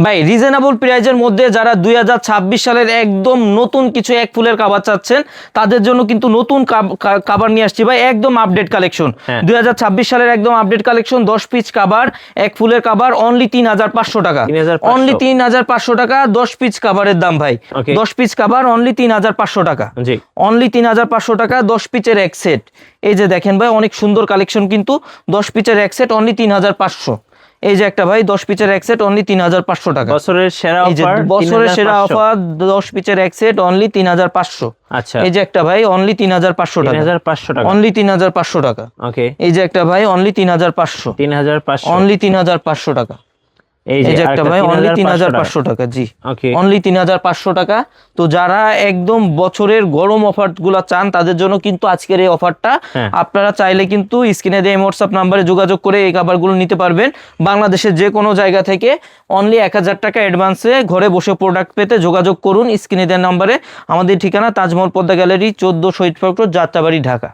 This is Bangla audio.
ভাই রিজনেবল প্রাইজের মধ্যে যারা 2026 সালের একদম নতুন কিছু এক ফুলের কাভার চাচ্ছেন তাদের জন্য কিন্তু নতুন কাভার নিয়ে আসছি ভাই, একদম আপডেট কালেকশন। 2026 সালের একদম আপডেট কালেকশন, 10 পিস কাভার, এক ফুলের কাভার, অনলি 3500 টাকা, অনলি 3500 টাকা 10 পিস কাভারের দাম ভাই। 10 পিস কাভার অনলি 3500 টাকা, অনলি 3500 টাকা 10 পিসের এক সেট। এই যে দেখেন ভাই অনেক সুন্দর কালেকশন, কিন্তু 10 পিসের এক সেট অনলি 3500। এই যে একটা ভাই 10 পিসের এক সেট অনলি 3500 টাকা, বছরের সেরা অফার, বছরের সেরা অফার 10 পিসের এক সেট অনলি 3500। আচ্ছা, এই যে একটা ভাই অনলি 3500 টাকা, 3500 টাকা, অনলি 3500 টাকা। ওকে, এই যে একটা ভাই অনলি 3500, অনলি 3500 টাকা। এই যে একটা ভাই অনলি 3500 টাকা, জি অনলি 3500 টাকা। তো যারা একদম বছরের গরম অফার গুলা চান তাদের জন্য কিন্তু আজকের এই অফারটা। আপনারা চাইলে কিন্তু স্ক্রিনে দেওয়া হোয়াটসঅ্যাপ নাম্বারে যোগাযোগ করে এই কাভারগুলো নিতে পারবেন। বাংলাদেশের যে কোনো জায়গা থেকে অনলি 1000 টাকা অ্যাডভান্সে ঘরে বসে প্রোডাক্ট পেতে যোগাযোগ করুন স্ক্রিনে দেওয়া নাম্বারে। আমাদের ঠিকানা তাজমহল পদ্মা গ্যালারি, 14 শহীদ ফরক রোড, যাত্রাবাড়ি, ঢাকা।